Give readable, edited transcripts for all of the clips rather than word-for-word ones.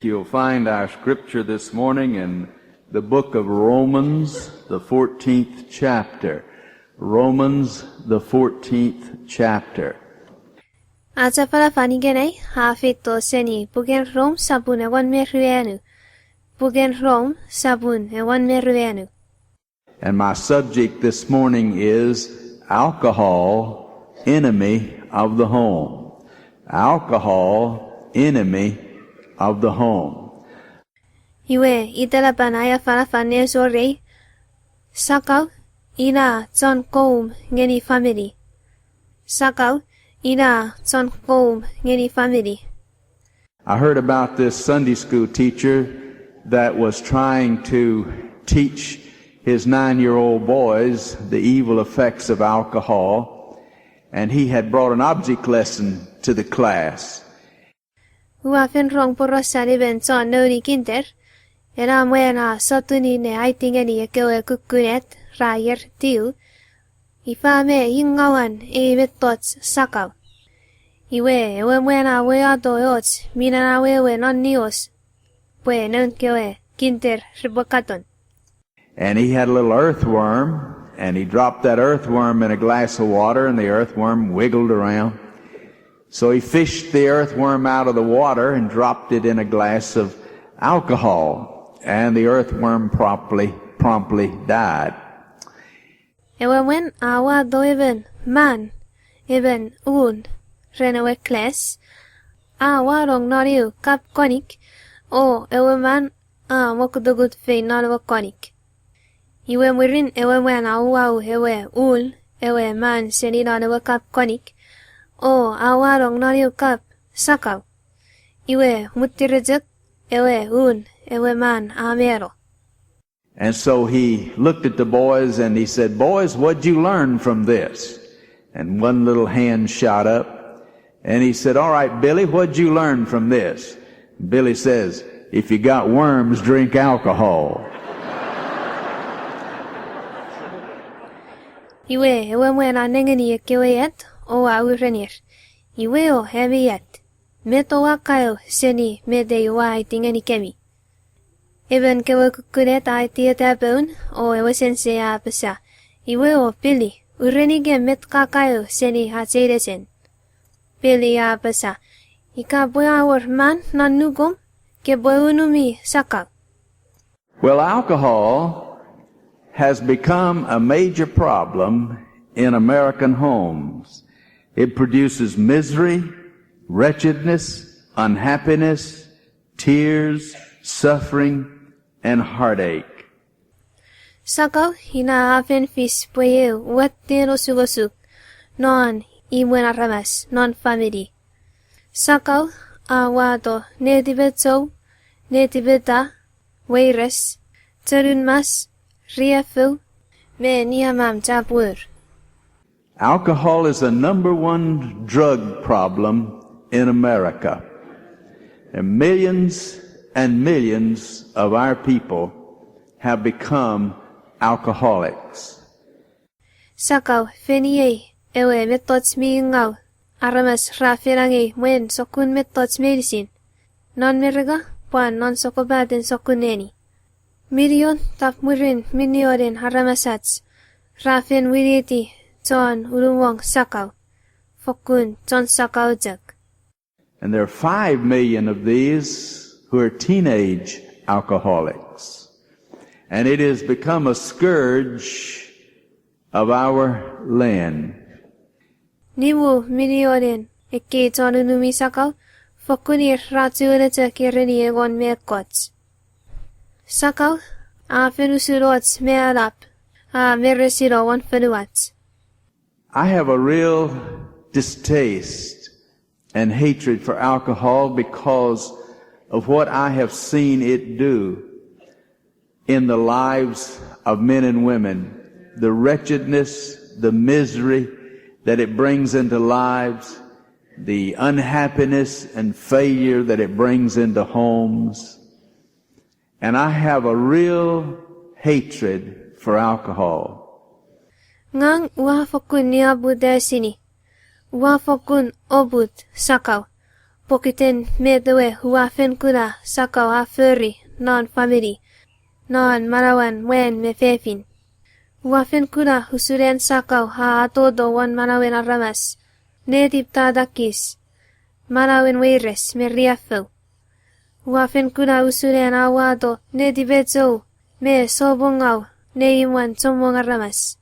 You'll find our scripture this morning in the book of Romans, the 14th chapter. Romans, the 14th chapter. Atapa nigenay hafito seni pugen Rome sabun ewan meruenu. Pugen Rome sabun ewan meruenu. And my subject this morning is alcohol, enemy of the home. Alcohol, enemy of the home. Iwe italapan ay afalafal nezore. Sakaw ina ton koum ngeni family. Sakaw ina ton koum ngeni family. I heard about this Sunday school teacher that was trying to teach his 9-year-old boys the evil effects of alcohol, and he had brought an object lesson to the class. Uafen rong porosani ben ton noni kinder. Era muena sotuni ne aitingeni ekewe kukunet rayer tiu. Ifame hingawan metot sakaw. Iwe ewe muena weado eots minana wewe non nios. Pwe non kewe kinder ribokaton. And he had a little earthworm, and he dropped that earthworm in a glass of water, and the earthworm wiggled around. So he fished the earthworm out of the water and dropped it in a glass of alcohol, and the earthworm promptly died. Ewe wen awa do even man, even un, renewe kles, awa rong noriu kap konik, o ewe man mokudogut fei noriu konik. Iwe mwirin ewe wen awa ewe ul, ewe man seni noriu kap konik, o awa rong noriu kap sakaw. Iwe mutirejek ewe un, ewe man amero. And so he looked at the boys and he said, "Boys, what'd you learn from this?" And one little hand shot up and he said, "All right, Billy, what'd you learn from this?" Billy says, "If you got worms, drink alcohol." Iwe ewe mwena nengeni ekeweyet o aurenir. Iwe o hemiyet. Meto wakayo seni mede wa itingeni kemi. Even kewe kukuret ay tiyatabun o ewe sense apasa. Iwe o Billy urenige met kakayo seni hatsiresen. Billy apasa. Ika boyawar man nanugom ke boyunumi sakaw. Well, alcohol has become a major problem in American homes. It produces misery, wretchedness, unhappiness, tears, suffering, and heartache. Sakaw hinaafen fis pweye wattero sugosuk non imwena ramas non family. Sakaw awado netibetso netibeta weires terunmas riafu me niamam chapur. Alcohol is the #1 drug problem in America. And millions and millions of our people have become alcoholics. Sakaw feniye ewe metots miingaw aramas rafirangi mwen sokun metots meinisin. Non merga puan non sokobaten sokuneni. Million tap murin minioren haramasats. Rafin wiriti ton urumwang sakaw. Fokkun ton sakaw jak. And there are 5 million of these who are teenage alcoholics. And it has become a scourge of our land. Nimu minioren ekki ton unumi sakaw. Fokkunir ratsuunete kireni egon mekots. Sakaw fenusurots mealap meresiro wan fenuats. I have a real distaste and hatred for alcohol because of what I have seen it do in the lives of men and women, the wretchedness, the misery that it brings into lives, the unhappiness and failure that it brings into homes. And I have a real hatred for alcohol. Ngang uha fokkun niabu desini. Uha fokkun obut sakaw. Pokiten medewe huafen kuda sakau aferi non family non marawan wen mefefin. Huafen kuda husuren sakau ha atodo wan manawen aramas. Netip tadakis. Manawen weires me riafel. Huafen kuda husuren awado netibetzo me sobongau neiman somong aramas.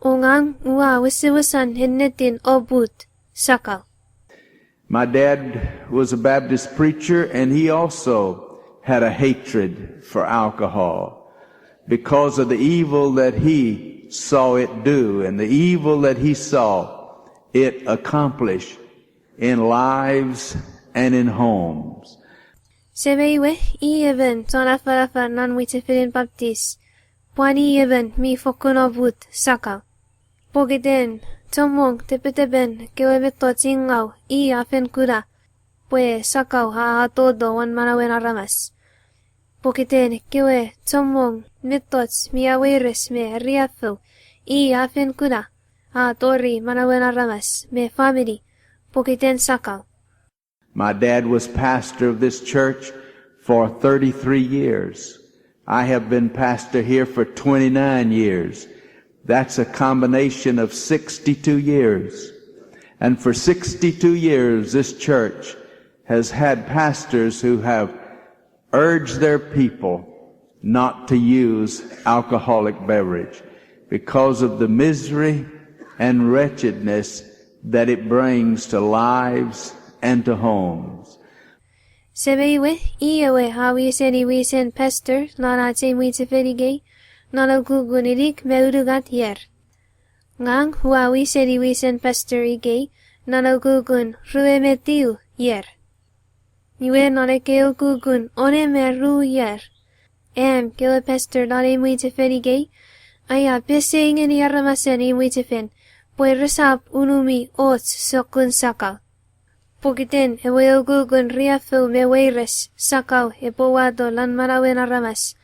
Ongang ua wisiwasan hennetin obut sakau. My dad was a Baptist preacher, and he also had a hatred for alcohol because of the evil that he saw it do and the evil that he saw it accomplish in lives and in homes. Sebeiwe I even ton afalafal non witefilin baptist. Pwani even mi fokkun obut sakau. Pogiden tomong tepeteben kewebeto tingau I afen kuda. Pwe sakau ha todo wan manawen aramas. Pogiden kewe tomong metots mi aweres me riafel I afen kuda. Ha tori manawen aramas me family. Pogiden sakau. My dad was pastor of this church for 33 years. I have been pastor here for 29 years. That's a combination of 62 years. And for 62 years, this church has had pastors who have urged their people not to use alcoholic beverage because of the misery and wretchedness that it brings to lives and to homes. Sebeiwe Iyewe hawi seni wisen pastor nanate mwiteferige nanagugunirik meudugat yer. Ngang huawi seni wisen pastor ige nanagugun ruemetiu yer. Niwe nanekeo gugun one meru yer. Kele pastor nane mwiteferige aya pese ngeni aramaseni mwitefen pwe resap unumi ots sokun sakal. Pogiten ewe gugun riafil me weires sakau epowado lan marawen aramas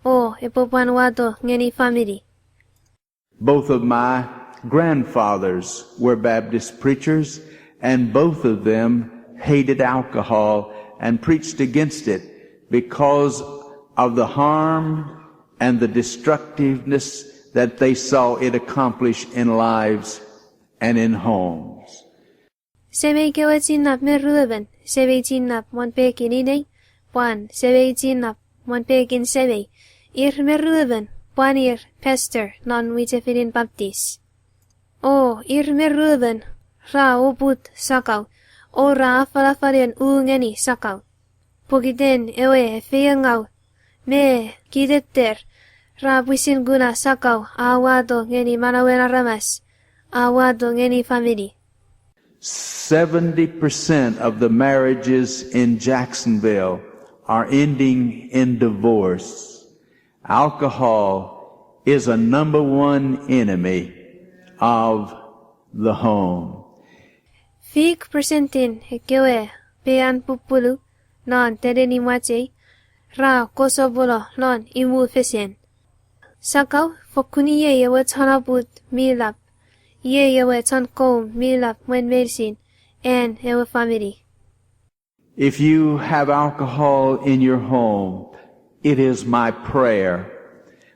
o epopanwado ngeni family. Both of my grandfathers were Baptist preachers, and both of them hated alcohol and preached against it because of the harm and the destructiveness that they saw it accomplish in lives and in homes. Sebe kewe tinap me ruben, sebe tinap mon pekin inay, puan sebe tinap mon pekin sebe, me ruben, puan pastor non witefilin baptist. O me ruben, ra obut sakau, o ra afalafalin ngeni sakau. Pogiden ewe feyangau, me kideter, ra wisin guna sakau, awado ngeni manawen aramas, awado ngeni family. 70% of the marriages in Jacksonville are ending in divorce. Alcohol is a number one enemy of the home. 5% hekewe pean pupulu non tedeni mache ra kosobolo non imu fesen. Sakau fokkuni ye yewe tanabut milap. Ye yewe tan kom milap when medicine and our family. If you have alcohol in your home, it is my prayer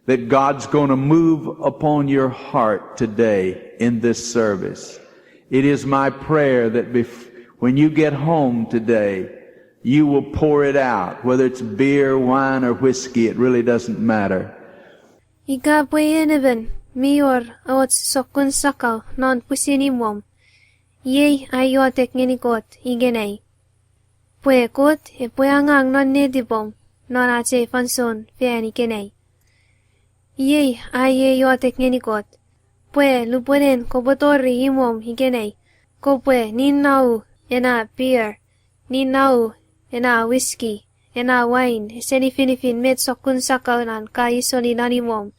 that God's going to move upon your heart today in this service. It is my prayer that when you get home today, you will pour it out, whether it's beer, wine, or whiskey, it really doesn't matter. Ikapwe mior awat sokun sakau non pusin imwom. Ye ayotek ngeni kot igenay. Pwe kot pwe angang non letipom non ache fanson fian igenay. Ye ayotek ngeni kot. Pwe luponen kobotori imwom igenay. Kopwe ninau ena beer, ninau ena whiskey, ena wine, seni finifin met sokun sakau nan ka isoni nan imwom.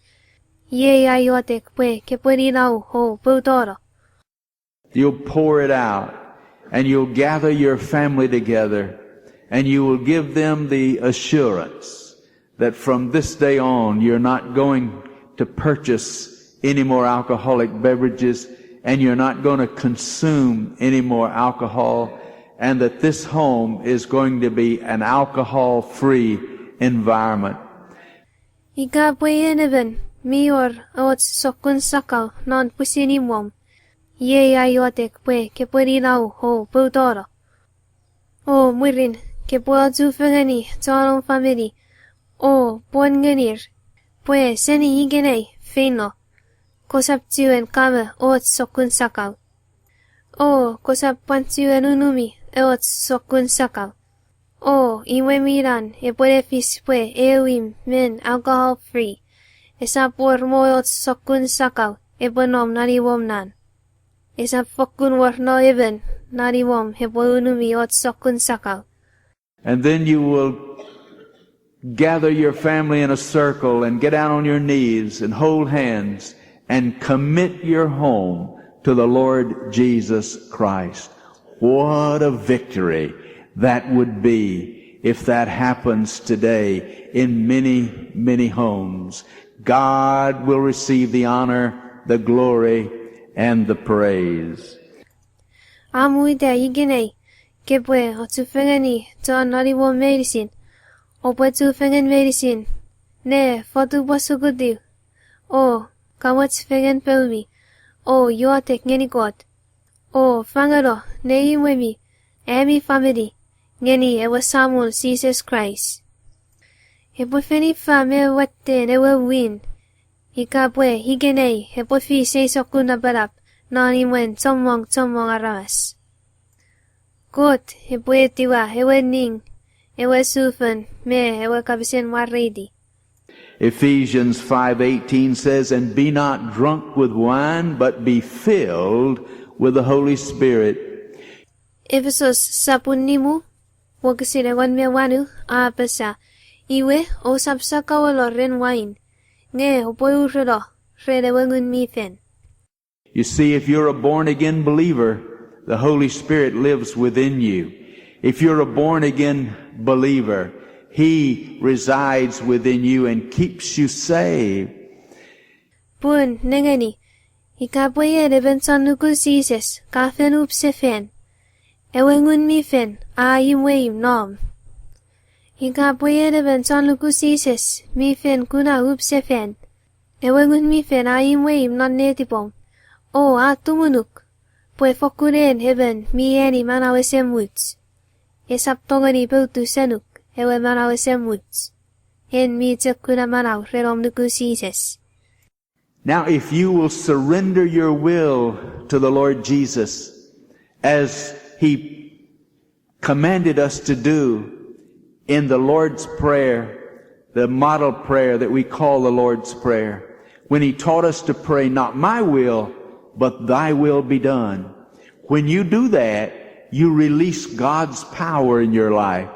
Ye ayotek pwe kepwe nau ho putoro. You'll pour it out, and you'll gather your family together, and you will give them the assurance that from this day on you're not going to purchase any more alcoholic beverages, and you're not going to consume any more alcohol, and that this home is going to be an alcohol-free environment. Epwe even mior ots fokkun sakal non pusin imwom. Ye ayotek pwe kepweri lau ho putoro. O murin kepwa zufengeni toron family. O bongenir. Pwe seni igenei feino. Kosap tuen kame ots fokkun sakal. O kosap pantuen unumi ots fokkun sakal. O imwemiran puede fis pwe ewim men alcohol free. Esa por moyot fokkun sakal ebonom nariwom nan. Esa fokkun war no even nariwom hebonumi ot fokkun sakal. And then you will gather your family in a circle and get down on your knees and hold hands and commit your home to the Lord Jesus Christ. What a victory that would be if that happens today in many, many homes. God will receive the honor, the glory, and the praise. Amuide igenei kepwe otufengeni to nariwo meinisin. Opo tufengen meinisin. Ne fotu bosugudu. O kamot fengen pelmi. O yotek ngeni God. O fangaro ne imwemi. Emi family. Ngeni ewa Samol Jesus Christ. Epo feni fame wette newe win. Ikapwe higenei epo fi se sokuna barap. Nani mwen tomong aramas. Kot epwe tiwa ewe ning. Ewe sufen me ewe Kapasen waridi. Ephesians 5:18 says, "And be not drunk with wine, but be filled with the Holy Spirit." Efesos sapunimu. Wakasire wan me wanu apesa. Iwe o sapsa kawalo ren wine. Nge opoy urro rede wengun mifen. You see, if you're a born-again believer, the Holy Spirit lives within you. If you're a born-again believer, He resides within you and keeps you saved. Pun ngeni. Ikapwe reben sanukul sises kafen upsefen. Ewengun mifen imwem nom. Ikapwe reben sanukul sises mifen kuna upsefen. Ewengun mifen imwem non letipom. O atumunuk. Pwe fokkunen heben mieni manawesem woods. Esap tongeni peutu senuk. Ewe manawesem woods. En mi tekuna manaw rerom nuku sises. Now, if you will surrender your will to the Lord Jesus, as He commanded us to do in the Lord's Prayer, the model prayer that we call the Lord's Prayer, when He taught us to pray, not my will, but thy will be done. When you do that, you release God's power in your life,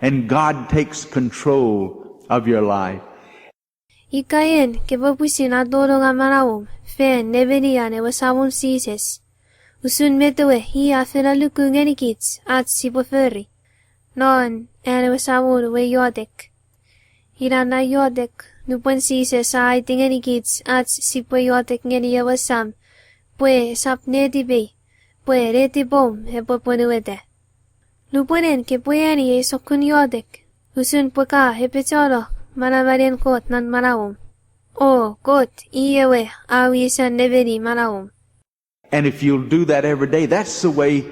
and God takes control of your life. Ikayen kepapusin adoro nga manawom, fen nebenian ewa samon sises. Usun metewe hi afenaluku ngenikits at sipoferi. Non ewa samon we yodek. Hirana yodek nupan sises ay tingenikits at sipo yodek ngeni ewa sam. Pwe sap netibe, pwe letipom hepoponuete. Luponen ke pweyani e sokun yodek. Usun pweka hepetoro. Manawarian kot nan manawom. O kot iyewe awisan neveri manawom. And if you'll do that every day, that's the way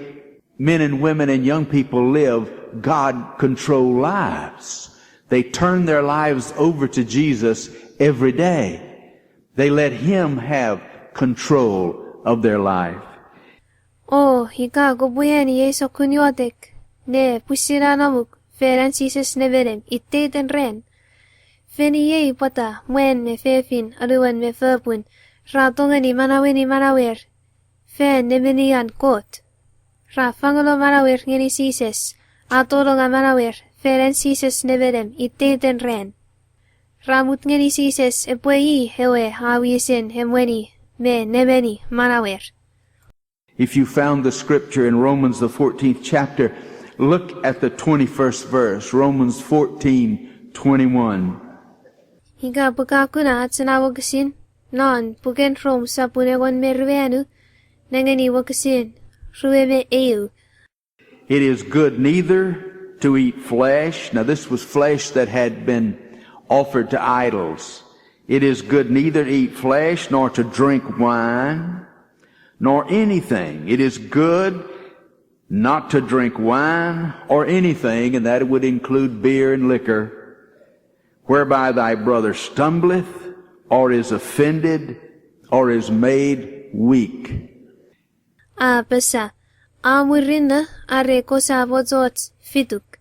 men and women and young people live God-controlled lives. They turn their lives over to Jesus every day. They let Him have control of their life. O hika gobuyani e sokun yodek. Ne pusira namuk feran sises neverem iten ren. Feni ye pata mwen me fefin aruan me fepun ratongeni manaweni manawer. Fen nebenian kot. Rafangolo manawer ngeni sises. Atolonga manawer feren sises neverem iten ren. Ramut ngeni sises epwe hewe awisen hemweni me nebeni manawer. If you found the scripture in Romans the 14th chapter, look at the 21st verse, Romans 14:21. Higa pagkakuna at sanawagasin, non pugen rom sa punegon merweanu, nangani wagasin, rueme eu. It is good neither to eat flesh. Now this was flesh that had been offered to idols. It is good neither to eat flesh, nor to drink wine, nor anything. It is good not to drink wine or anything, and that would include beer and liquor, whereby thy brother stumbleth, or is offended, or is made weak. Besa, amurina are kosa bozot fiduk.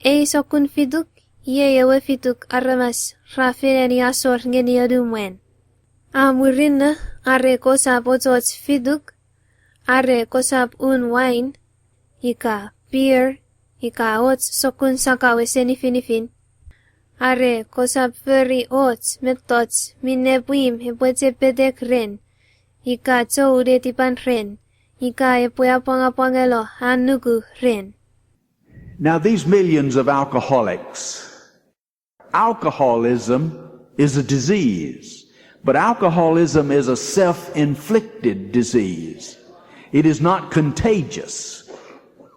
Sokun fiduk, yewe fiduk aramas, rafireni asor ngeni adumwen. Amurina are kosa bozot fiduk, are kosab un wine, ika beer, ika ots sokun sakawe seni finifin. Are kosab feri ots metots minebwim hebwete bedek ren, ika tou retipan ren, ika epwe apangapangelo anugu ren. Now these millions of alcoholics, alcoholism is a disease, but alcoholism is a self-inflicted disease. It is not contagious.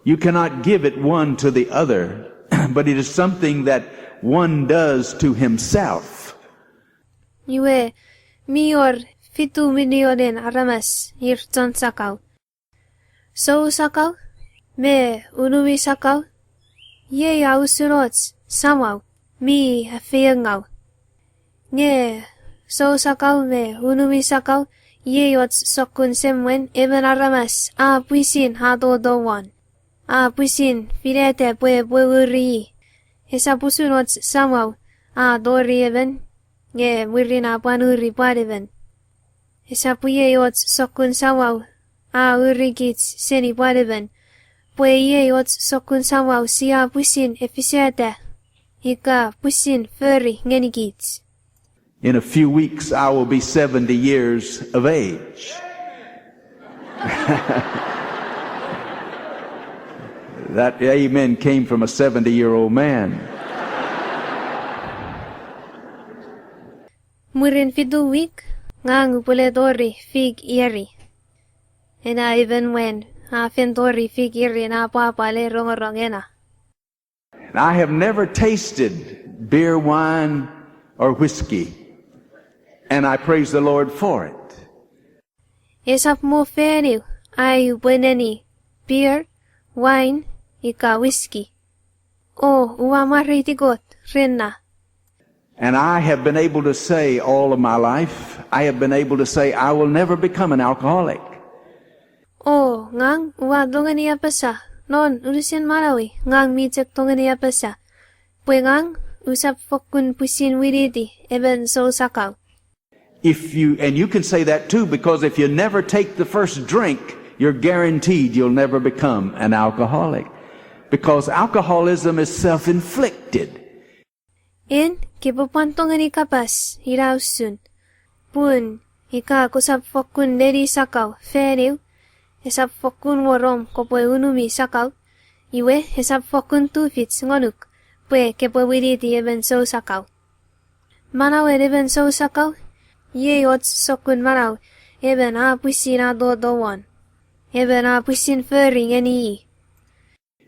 You cannot give it one to the other, but it is something that one does to himself. Yue, mior fitu milionen aramas irton sakau. So sakau, me unumi sakau, ye ausurots samau, mi afeangau. Nge, so sakau me unumi sakau, ye ots sokun semwen eben aramas a puisin hado dowan. A puisin firete pwe uri. Esa pusunots samau a dori even, nge wirina panuri padeven. Esa puye ots sokun samau a urigits seni padeven. Pwe ye ots sokun samau si a puisin efisiete. Ika puisin furry ngeni gits. In a few weeks I will be 70 years of age. That amen came from a 70-year-old man. Murin fidu week, ngang upuledori fig iri. And I even when afendori fig iri na papale rongorong ena. I have never tasted beer, wine, or whiskey, and I praise the Lord for it. Esap mo feniu ay upeneni beer, wine, ika whiskey. Oh, uamaritigot renna. And I have been able to say all of my life, I have been able to say I will never become an alcoholic. Oh, ngang tongeni apasa. Non urusin malawi ngang mitek tongeni apasa. Pwe ngang usap fokkun pusin wiriti eben so sakau. And you can say that too, because if you never take the first drink, you're guaranteed you'll never become an alcoholic. Because alcoholism is self-inflicted. In kipupantongeni kapas irausun. Pun ika kusap fokkun neri sakau feriu. Hesap fokkun worom kopwe unumi sakau. Iwe hesap fokkun tufits ngonuk. Pwe kepwe wiriti eben so sakau. Manawe eben so sakau. Ye ots sokun manaw. Eben a pusin a dowan. Eben a pusin furry ngeni.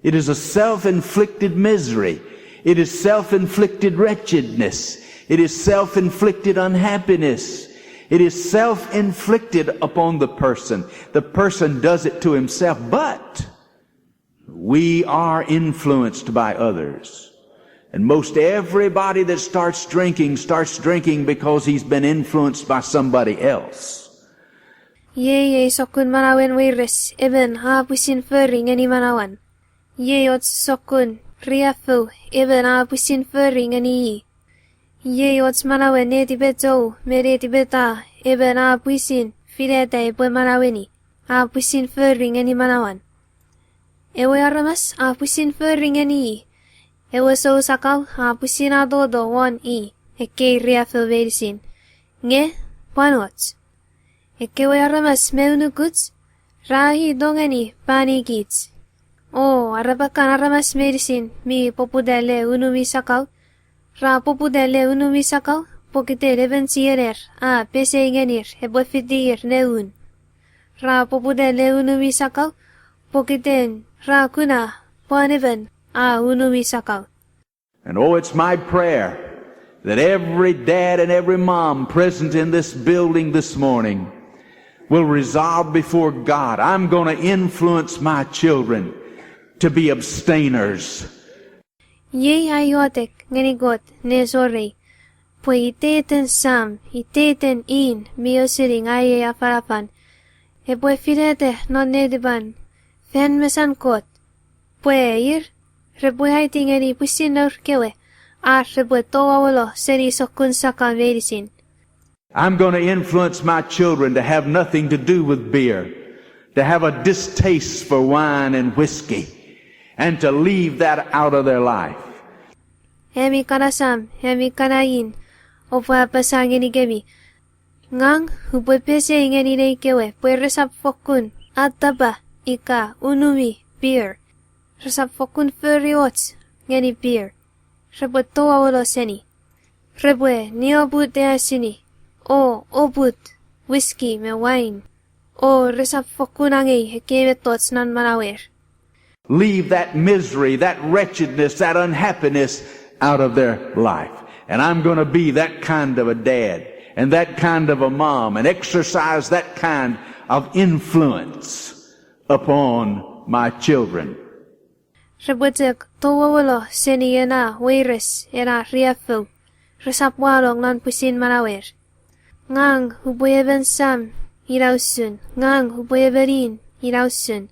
It is a self-inflicted misery. It is self-inflicted wretchedness. It is self-inflicted unhappiness. It is self-inflicted upon the person. The person does it to himself, but we are influenced by others. And most everybody that starts drinking because he's been influenced by somebody else. Ye sokun manawen wiris eben ha pusin furry ngeni manawan. Ye ots sokun riafu eben ha pusin furry ngeni. Ye ots manawen neti beto mereti beta eben ha pusin fireta epwe manaweni ha pusin furry ngeni manawan. Ewe aramas ha pusin furry ngeni. Ewe so sakau ha pusin a dodo won eke riafu verisin. Nge panots. Eke we aramas meunukuts rahi dongeni panikits. Oh, arabakan aramas medisin mi popudele unumi sakau. Ra popudele unumi sakau pokite leven sierer a pese ingenir ebwefidir neun. Ra popudele unumi sakau pokiten ra kuna poniven a unumi sakal. And oh, it's my prayer that every dad and every mom present in this building this morning will resolve before God, I'm going to influence my children to be abstainers. Ye ayotek ngeni got ne sorry. Pwe iten sam, iten in, mio sitting aye afalafal. Epwe filete non nediban. Fen mesan kot. Pwe ir. Repwe haiting eri pusin kewe. Repwe toawolo seni sokkun saka meinisin. I'm going to influence my children to have nothing to do with beer, to have a distaste for wine and whiskey, and to leave that out of their life. Hemi kanasam, hemi kanain. Opa pasangin kemi. Ngang hupwe pese ngeni nei kewe. Pwe resap fokkun, atapa, ika, unumi, beer. Resap fokkun feriots, ngeni beer. Repwe toa wolo seni. Repwe ni obut dea sini. O obut, whiskey me wine. O resap fokkun angi hekeme tots nan manawer. Leave that misery, that wretchedness, that unhappiness out of their life. And I'm going to be that kind of a dad and that kind of a mom and exercise that kind of influence upon my children. Rebutek towawolo seni ena weires ena riafu. Resap walong nan pusin manawer. Ngang huboyeben sam irausun. Ngang huboyeberin irausun.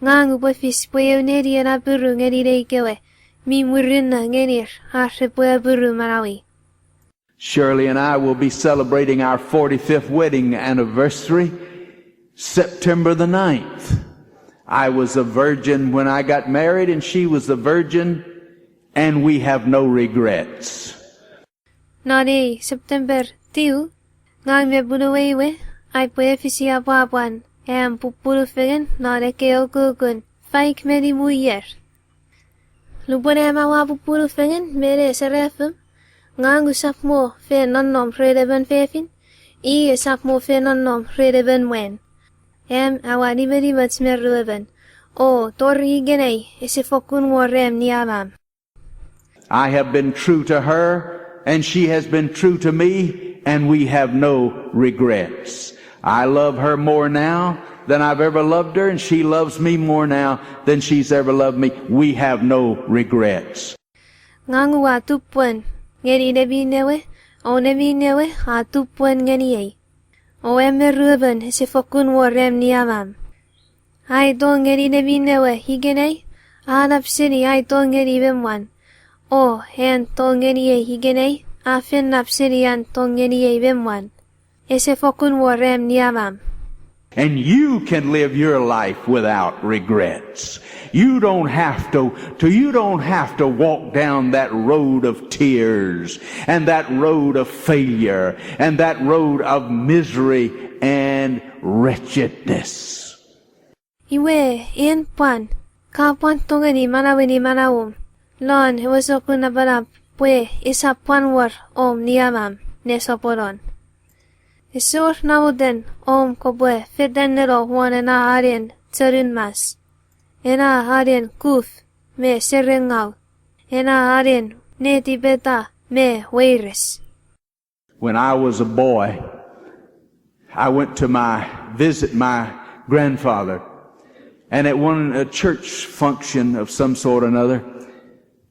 Ngang huboyfis boyevneri ena buru ngeni reikewe. Mi murinna ngenir repwe buru manawi. Shirley and I will be celebrating our 45th wedding anniversary September the 9th. I was a virgin when I got married and she was a virgin, and we have no regrets. Nani September tiu ngang me bunuwewe ai pwe fisia papuan pupuru fegen nare keo kukun faik meri muyer. Lupone mawa pupuru fegen mere serefum ngang usap mo fe nonnom redeben fefin I usap mo fe nonnom redeben wen. Awani meri matsmer ruben. O tori genei ese fokkun warem niamam. I have been true to her, and she has been true to me, and we have no regrets. I love her more now than I've ever loved her, and she loves me more now than she's ever loved me. We have no regrets. Ngang wa tupwen ngeni nebi newe o nebi newe a tupwen ngeni ei. O emme ruben ese fokkun warem niamam. Ai don ngeni nebi newe higenei anap sini ai don ngeni bemwan. O hen tongeni ei higenei a fin nap sini an tongeni ei bemwan. Ese fokkun warem niamam. And you can live your life without regrets. You don't have to walk down that road of tears and that road of failure and that road of misery and wretchedness. Iwe in pan kapan tongeni manawini manawom. Lon hewasokun na balap pwe isa panwar om niamam nesoporon. Isur nauden om kopwe fiden nero wana na arien tserun mas. Ena arien kuf me serengau. Ena arien neti beta me weires. When I was a boy, I went to visit my grandfather, and at a church function of some sort or another,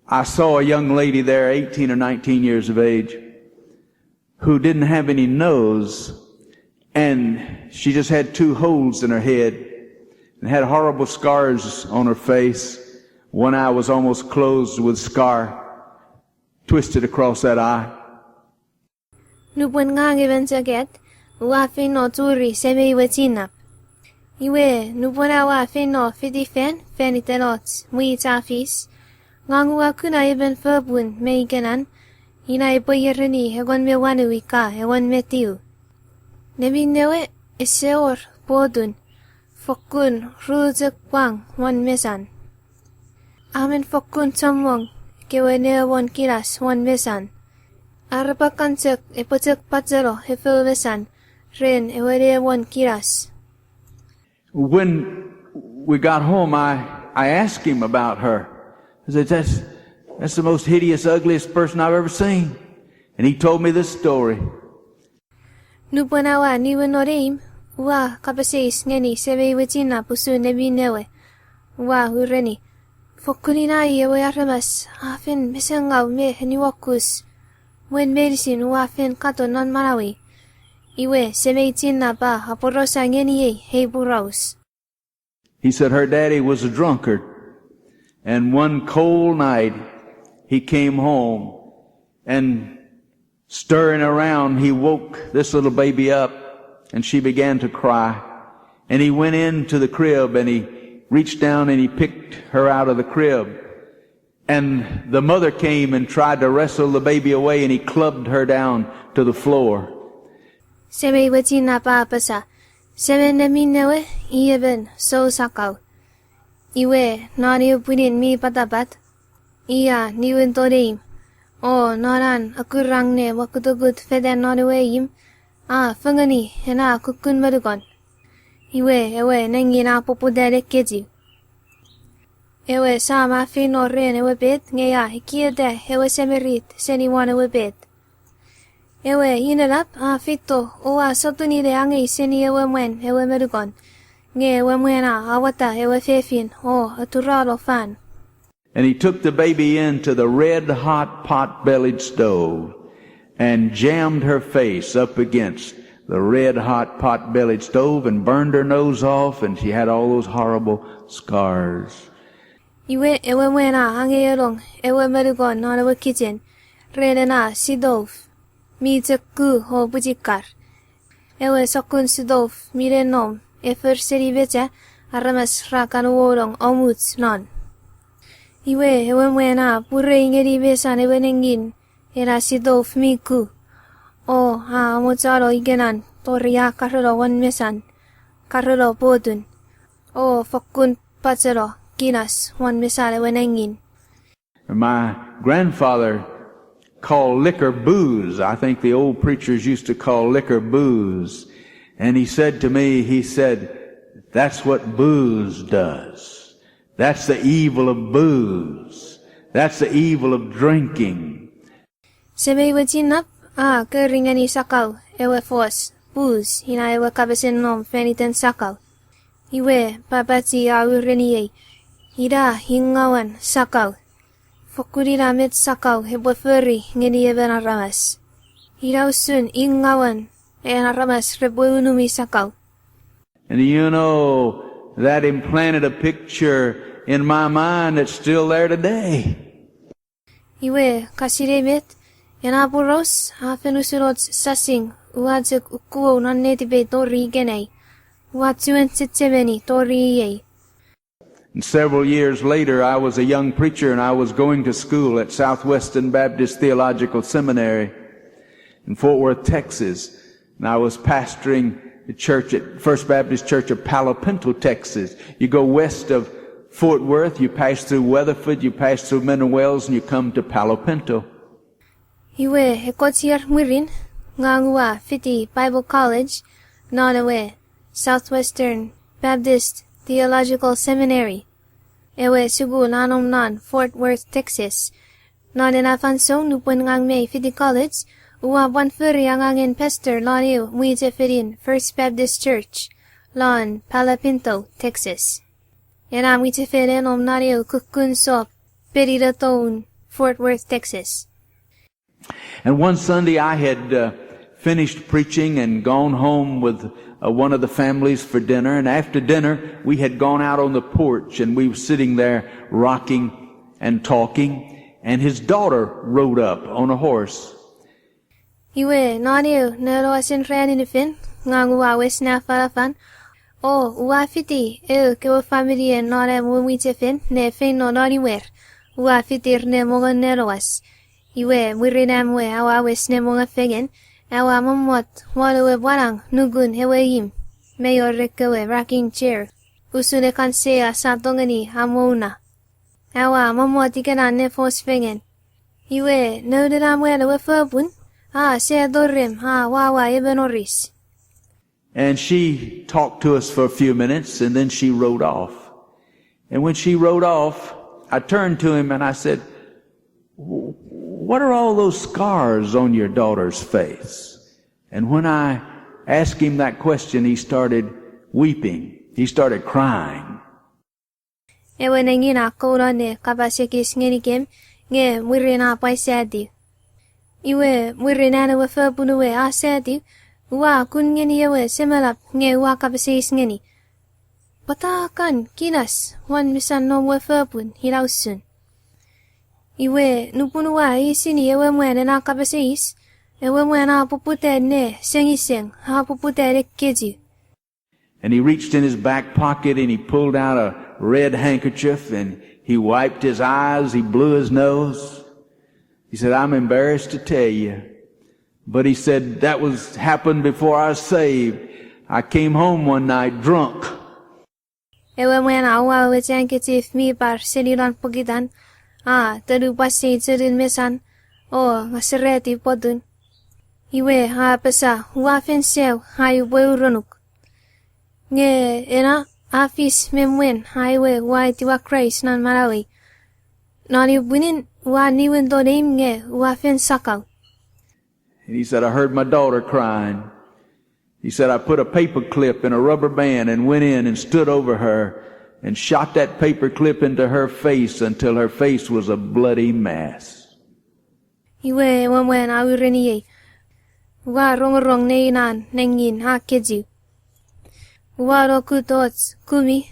I saw a young lady there, 18 or 19 years of age, who didn't have any nose, and she just had 2 holes in her head and had horrible scars on her face. One eye was almost closed with scar twisted across that eye. Nupun ngang even saget, uafin no turi seme iwetinap. Iwe nupun awafin no fitifen fenitelots mui tafis. Ngang uakuna even ferbun meigenan. Ina ipoyereni hegon me wanu wika hegon me tiu. Nebi newe iseor podun. Fokkun ruzek wang wan mesan. Amen fokkun tomwong kewe neon kiras wan mesan. Arapakan sek epotek patzero hefel mesan. Ren ewere wan kiras. When we got home, I I asked him about her. I said, that's the most hideous, ugliest person I've ever seen. And he told me this story. Nupanawa niwe noreim, wa kapaseis ngeni sebe wetina pusu nebi newe. Wa hureni. Fokkunina yewe aramas, afin mesengaw me heniwakus. When meinisin wafin kato non marawi. Iwe semeitina ba haporosa ngeni he buros. He said her daddy was a drunkard. And one cold night, he came home and stirring around, he woke this little baby up and she began to cry. And he went into the crib and he reached down and he picked her out of the crib. And the mother came and tried to wrestle the baby away and he clubbed her down to the floor. Sebe wetina pa apasa. Sebe neminewe ieben so sakaw. Iwe nari upunin mi patapat. Iya niwen toreim. O noran akurangne wakutugut feden noriweim. Fungani hena kukun madugon. Iwe ewe nengina popudere keji. Ewe sama fino ren ewe bet ngeya hikiede ewe semerit seni wan ewe bet. Ewe inelap fito oa sotunide ange seni ewe mwen ewe madugon. Nge ewe mwena awata ewe fefin o aturalo fan. And he took the baby into the red-hot pot-bellied stove and jammed her face up against the red-hot pot-bellied stove and burned her nose off, and she had all those horrible scars. Iwe ewe mwena hange yerong ewe merugon non ewe kitchen redena sidov mi teku ho bujikar. Ewe sokun sidov mire nom efer seri becha aramas rakan worong omuts non. Iwe ewe mwena pure ingeri besan ewe nengin era sidov miku. O mocharo igenan toria karro wan mesan karro bodun. O fokkun pachero kinas wan mesan ewe nengin. My grandfather called liquor booze. I think the old preachers used to call liquor booze. And he said to me, he said, that's what booze does. That's the evil of booze. That's the evil of drinking. Sebe iwe jinap, keringani sakaw, ewe fos, booze, hina ewe kapasen nom feniten sakaw. Iwe, papati awireniye, hira hingawan sakaw. Fokurira met sakaw, hebo feri, ngeni ewe naramas. Hira usun ingawan, naramas repwe unumi sakaw. And you know, that implanted a picture in my mind that's still there today. Iwe, kasiremet, enapuros, fenusurot sasing, uadzek ukuo nannetibe tori genei, uatsuen tsitseveni tori ye. And several years later, I was a young preacher and I was going to school at Southwestern Baptist Theological Seminary in Fort Worth, Texas. And I was pastoring the church at First Baptist Church of Palo Pinto, Texas. You go west of Fort Worth, you pass through Weatherford, you pass through Mineral Wells, and you come to Palo Pinto. Iwe ekotier murin, ngangwa fiti Bible College, nonawe Southwestern Baptist Theological Seminary. Ewe sugu nanom nan Fort Worth, Texas. Nanenafanso nupun ngang may fiti college, uwa wan furi ang angin pastor laniu muite fitin First Baptist Church, lon Palo Pinto, Texas. Era muite fitin om nariu kukun sop, peridaton, Fort Worth, Texas. And one Sunday I had finished preaching and gone home with one of the families for dinner. And after dinner, we had gone out on the porch and we were sitting there rocking and talking. And his daughter rode up on a horse. Iwe nariu nero asin reaninifin, ngangwa wes na farafan. O uafiti kewa family nore muite fin ne fin no noriwer. Uafitir ne mogan neroas. Iwe wirinamwe awa wes ne monga fegen. Awa momot walawe warang nugun heweyim. Mayor rekewe rocking chair. Usune kansea sa tongeni hamona. Awa momot ikanan ne fos fegen. Iwe no diramwe lawe fabun. Se dorim wawa ebenoris. And she talked to us for a few minutes and then she rode off. And when she rode off, I turned to him and I said, "What are all those scars on your daughter's face?" And when I asked him that question, he started weeping. He started crying. Ewe nengi na kaurane kapasekis ngeni kem nge mwiri na paisadi. Iwe mwiri na we fabunu we asadi. Wa kun ngeni ewe semelap nge wa kapasekis ngeni. Patakan kinas wan misan no we fabun hilausun. Iwe nupunu wa isini ewe mwene na kapasekis. Ewe mwena pupute ne sengiseng ha pupute rekkeji. And he reached in his back pocket and he pulled out a red handkerchief and he wiped his eyes, he blew his nose. He said, "I'm embarrassed to tell you." But he said, "That happened before I was saved. I came home one night drunk." Ewe mwena awa we handkerchief mi par seliran pogidan. Teru pasi tserin mesan. Ngasireti podun. Iwe pesa wafen sew hayu boyuronuk. Nge ena afis memwen highway white wa Christ nan Malawi. Nani winin wa niwen do name nge wafen sakal. And he said, "I heard my daughter crying." He said, "I put a paper clip in a rubber band and went in and stood over her and shot that paper clip into her face until her face was a bloody mass." Iwe when awireni wa rongorong neinan nengin hakeji. Wa roku tots kumi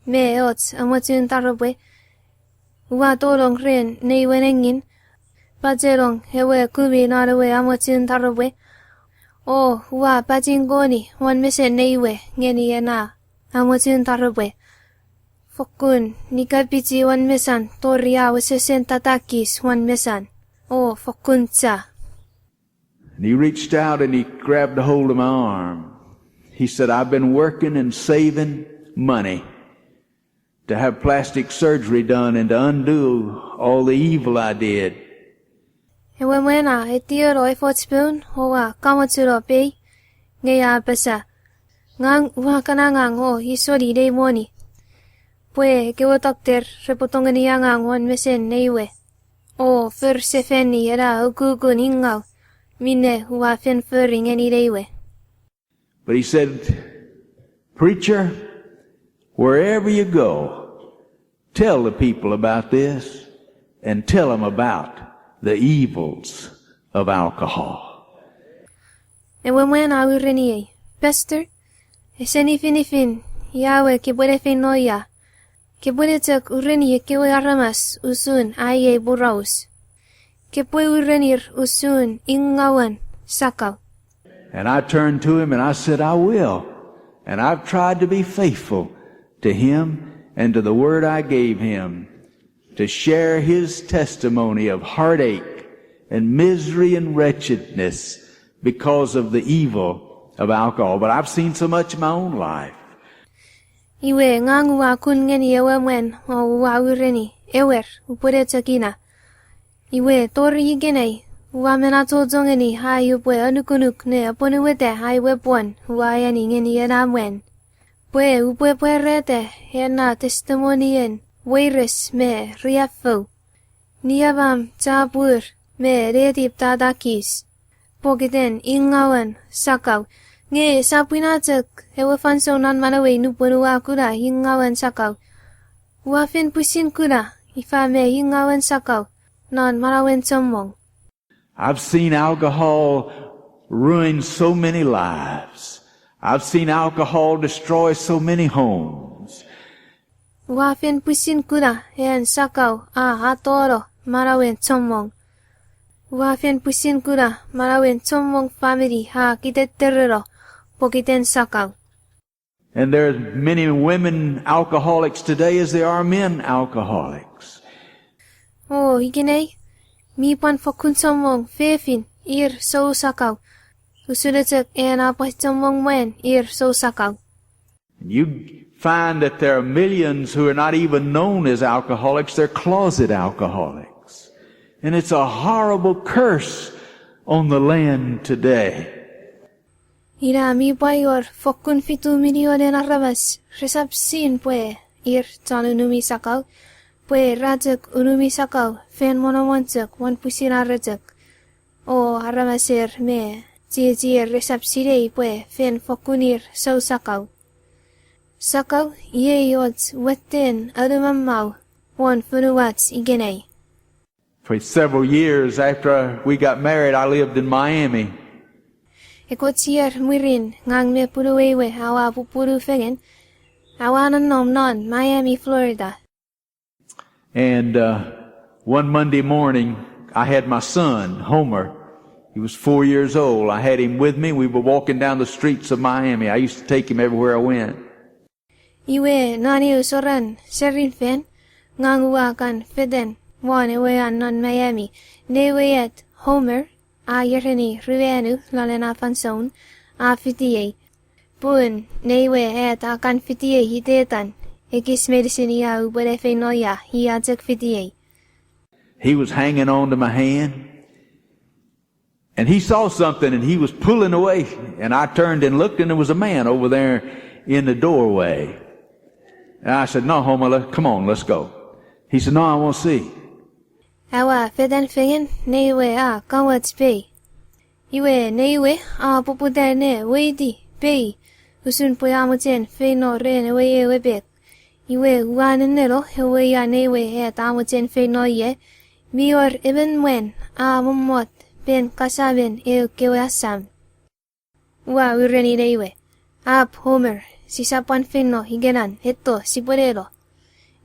me ots amotun tarobwe. Wa torong ren neiwe nengin. Pajerong hewe kumi narawe amotun tarobwe. Wa pajingoni wan mese neiwe ngeni ena amotun tarobwe. Fokkun nikapiti wan mesan toria wasesen tatakis wan mesan. Fokkun tsa. And he reached out and he grabbed a hold of my arm. He said, "I've been working and saving money to have plastic surgery done and to undo all the evil I did." Ewe mwena etiero spoon wa kamotsuro pei ngeya pesa. Ngang wa kanangang isori de moni. Pwe kewo dokter repotongeni yangang wan mesen neiwe. Fur sefeni era ukugun ingaw. Mine wa fen furing any daywe. But he said, "Preacher, wherever you go, tell the people about this and tell them about the evils of alcohol." Ewe mwena awireni Pastor, seni finifin yawe kibwere finoya. Kibwere tek ureni kewe aramas usun aye buraus. Kepwe urenir usun ingawan sakal. And I turned to him and I said, "I will. And I've tried to be faithful to him and to the word I gave him, to share his testimony of heartache and misery and wretchedness because of the evil of alcohol. But I've seen so much in my own life." Iwe ngangu wa kun ngeni ewe mwen wa ureni ewer upure takina. Iwe tori igenei wa mena tozongeni hayu pwe anukunuk ne aponu wete hayu webwan wa yani ngeni ena mwen. Pwe upwe pwe rete ena testimonien weiris me riafu. Niavam chapur me retip tadakis. Pokiten ingawan sakaw. Nge sapinatek ewe fanso nan manawe nuponu wa kura ingawan sakaw. Wafin pusin kura ifa me ingawan sakaw. Non marawen somong. I've seen alcohol ruin so many lives. I've seen alcohol destroy so many homes. Wafin pusin kura en sakaw atoro marawen somong. Wafin pusin kura marawen somong family kiteterero pokiten sakaw. And there are many women alcoholics today as there are men alcoholics. Ikinay, mi pan fokkun somong fefin so sakaw. Usuletek apos somong mwen so sakaw. You find that there are millions who are not even known as alcoholics, they're closet alcoholics. And it's a horrible curse on the land today. Ira mi payor fokkun 7 milyon arabas resapsin pwe ir ton unumi sakau, pwe rajak unumi sakau, fen monomontuk, wan pusira rajak. O aramasir me, jir resap sirei pwe, fen fokkunir sau sakau. Sakau, ye yots wetten adumamau, wan funuwats igenei. For several years after we got married, I lived in Miami. Ekotsier muirin ngang me puluwewe awa pupuru fegen, awa nanom non Miami, Florida. And one Monday morning, I had my son, Homer. He was 4 years old. I had him with me. We were walking down the streets of Miami. I used to take him everywhere I went. Iwe nani usoran serin fen, ngang uwa kan feden, wan ewe an non Miami, newe et Homer, a yereni ruenu lalena fanson, a fitiye. Bun, newe et a kan fitiye hitetan, ekis meinisin ia ubere fe noya, hi ajak fitiye. He was hanging on to my hand. And he saw something and he was pulling away. And I turned and looked and there was a man over there in the doorway. And I said, no, Homer, come on, let's go. He said, no, I want to see. Awa feden fegen, newe a kawats pei. Iwe newe a popuderne weidi pei. Usun poyamuchen fe no re newe ewe bek. Iwe uanenero hewe ya newe et amuchen fe no ye. Mior even when a mumot ben kasaben e kewe asam. Ua ureni newe. Ap Homer, sisapan fe no higenan, eto siporero.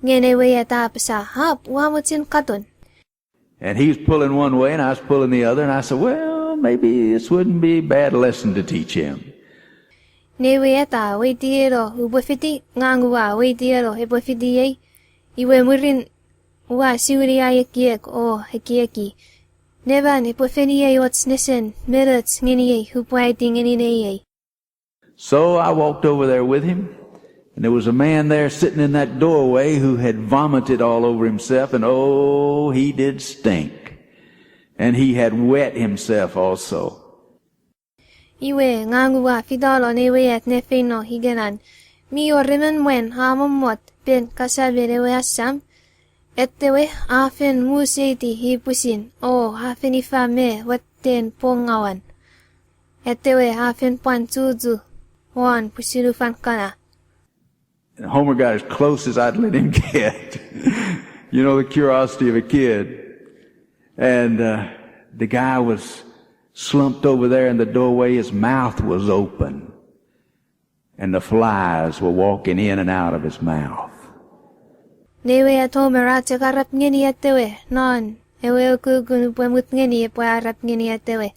Ngenewe et apasa, ap uamuchen katon. And he was pulling one way and I was pulling the other. And I said, well, maybe this wouldn't be a bad lesson to teach him. Newe eta weitiero ubofiti ngangua weitiero ebofiti iwe murin wa siuri ayekiek o hekieki. Nevan epofeni ots nesen merets ngeni hupwaiting ngeni. So I walked over there with him. And there was a man there sitting in that doorway who had vomited all over himself. And oh, he did stink. And he had wet himself also. Iwe ngangua fidalo newe et nefeno higenan. Mi orimen wen hamomot ben kasaberewe asam. Ettewe afen museti hipusin o afen ifame watten pongawan. Ettewe afen pantuzu wan pusirufan kana. And Homer got as close as I'd let him get. You know, the curiosity of a kid. And the guy was slumped over there in the doorway. His mouth was open. And the flies were walking in and out of his mouth. Newe at Homer at karap ngeni ettewe non. Ewe okugun pwemut ngeni epwe arap ngeni ettewe.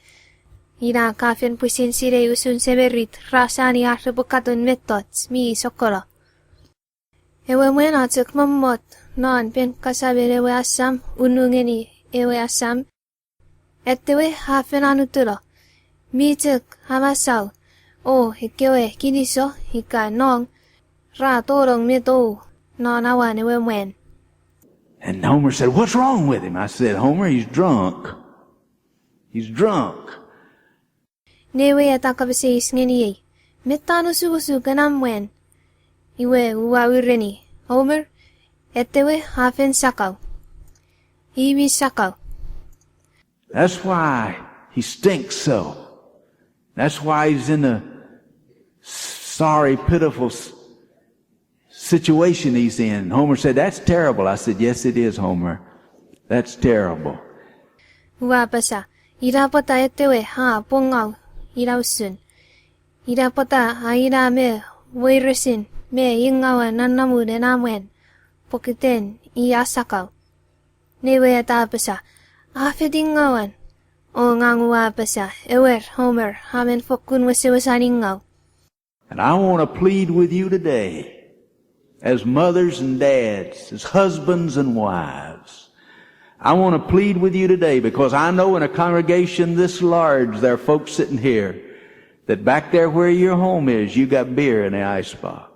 Ina kafen pusin sire usun severit rasani arrebukaton metots mi sokoro. Ewe mwena tuk mamot, non pen kasabir ewe asam, unungeni ewe asam. Ettewe hafen anuturo. Mi tuk hamasau. O hekewe Kilisou, hika nong. Ra torong meto, non awan ewe mwen. And Homer said, what's wrong with him? I said, Homer, he's drunk. He's drunk. Newe atakabase isngeni. Metano sugusu ganam mwen. Iwe uwa ureni. Homer, ettewe hafen sakau. Ibi sakau. That's why he stinks so. That's why he's in the sorry, pitiful situation he's in. Homer said, that's terrible. I said, yes, it is, Homer. That's terrible. Uwa pasa. Irapota ettewe ha pongau. Irausun. Irapota ha irame weiresin. Me ingawan nanamu de namwen. Pokiten iasakau. Newe atapasa. Afedingawan. O ngangua pasa. Ewer Homer hamen fokkun wasiwasaningau. And I want to plead with you today, as mothers and dads, as husbands and wives. I want to plead with you today because I know in a congregation this large, there are folks sitting here that back there where your home is, you got beer in the icebox.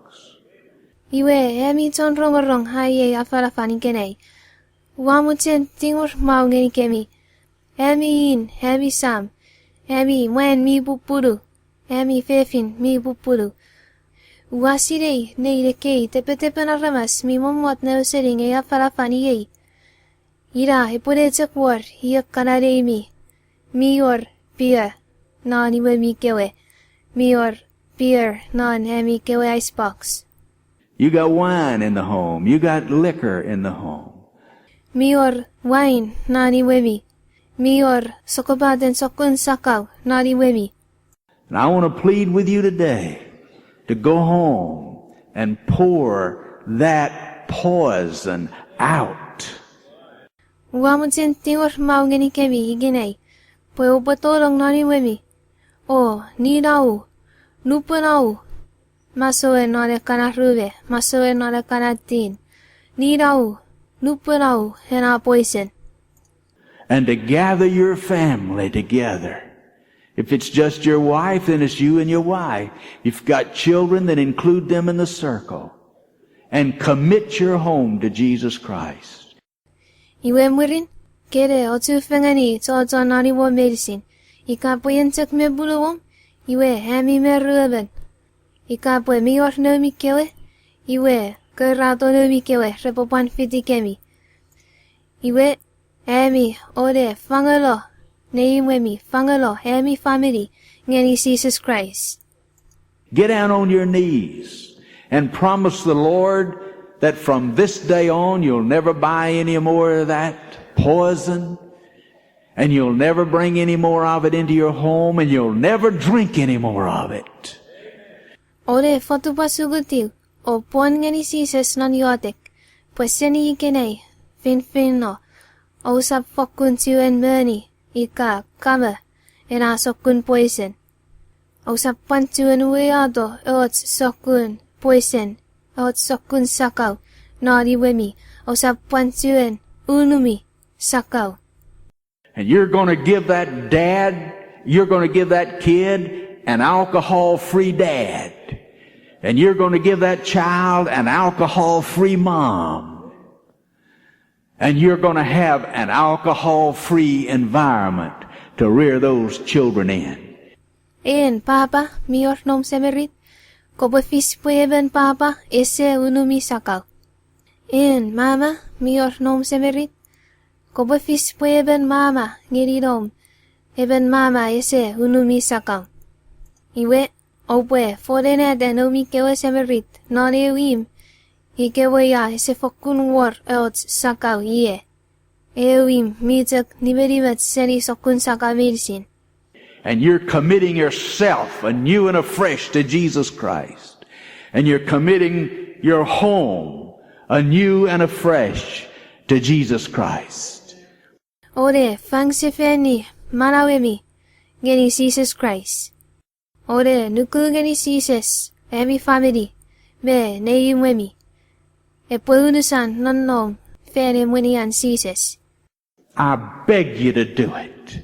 Iwe emi ton rongorong haye afalafal ngeni. Wamuchen tingur mau ngeni kemi. Emi in, emi sam. Emi mwen mi bupuru. Emi fefin mi bupuru. Uasirei neireke tepetepen aramas mimomot na auseling afalafal Ira epuretek war hiyak kanarei mior beer non iwe mi kewe, mior beer non hemi kewe icebox. You got wine in the home. You got liquor in the home. Mior wine non iwe mior sokobaden sokun sakaw non iwe And I want to plead with you today to go home and pour that poison out. Uamutin tior maungeni kemi higinei, pwe upatolong non iwe O ni rau, nupanau. Masoe nore kana ruve, masoe nore kana tin. Ni rau, nupanau, hena poison. And to gather your family together. If it's just your wife, then it's you and your wife. If you've got children, then include them in the circle. And commit your home to Jesus Christ. Iwe murin, kere otu fengani to nari wo meinisin. Ika poyentek me buluwom, iwe hemi me ruben. Ika po mior no mi kewe, iwe kerato no mi kewe, repopan fiti kemi. Iwe hemi ore fangalo, neimwemi fangalo hemi family, ngeni Jesus Christ. Get down on your knees and promise the Lord that from this day on you'll never buy any more of that poison. And you'll never bring any more of it into your home, and you'll never drink any more of it. Ore fotupasugutiu, o pon ngeni Jesus non yotek, pues seni ikenei, fin no, o sap fokkun tiu en meni, ika kame, en a sokkun poison. O sap pan tiu en ueado, eot sokkun poison, eot sokkun sakaw, nari wemi, o sap pan tiu en unumi sakaw. And you're going to give that dad, you're going to give that kid an alcohol-free dad. And you're going to give that child an alcohol-free mom. And you're going to have an alcohol-free environment to rear those children in. En papa, mior nom semerit, kobo fis pueben papa, ese unumi sakaw. En mama, mior nom semerit, kobo fis pueben mama, ngeridom, eben mama ese unumi sakaw. Iwe, opwe, forene de nomi kewe semerit, non ewim, ikewe ya ese fokkun war eot sakaw iye. Ewim, mitek niberimet seni sokkun sakaw meinisin. And you're committing yourself anew and afresh to Jesus Christ. And you're committing your home anew and afresh to Jesus Christ. Ore fangsefeni manawemi, ngeni Jesus Christ. Ore nuku ngeni Jesus, emi family, me neimwemi. Epwe unusan nonnom, fene mwenian Jesus. I beg you to do it.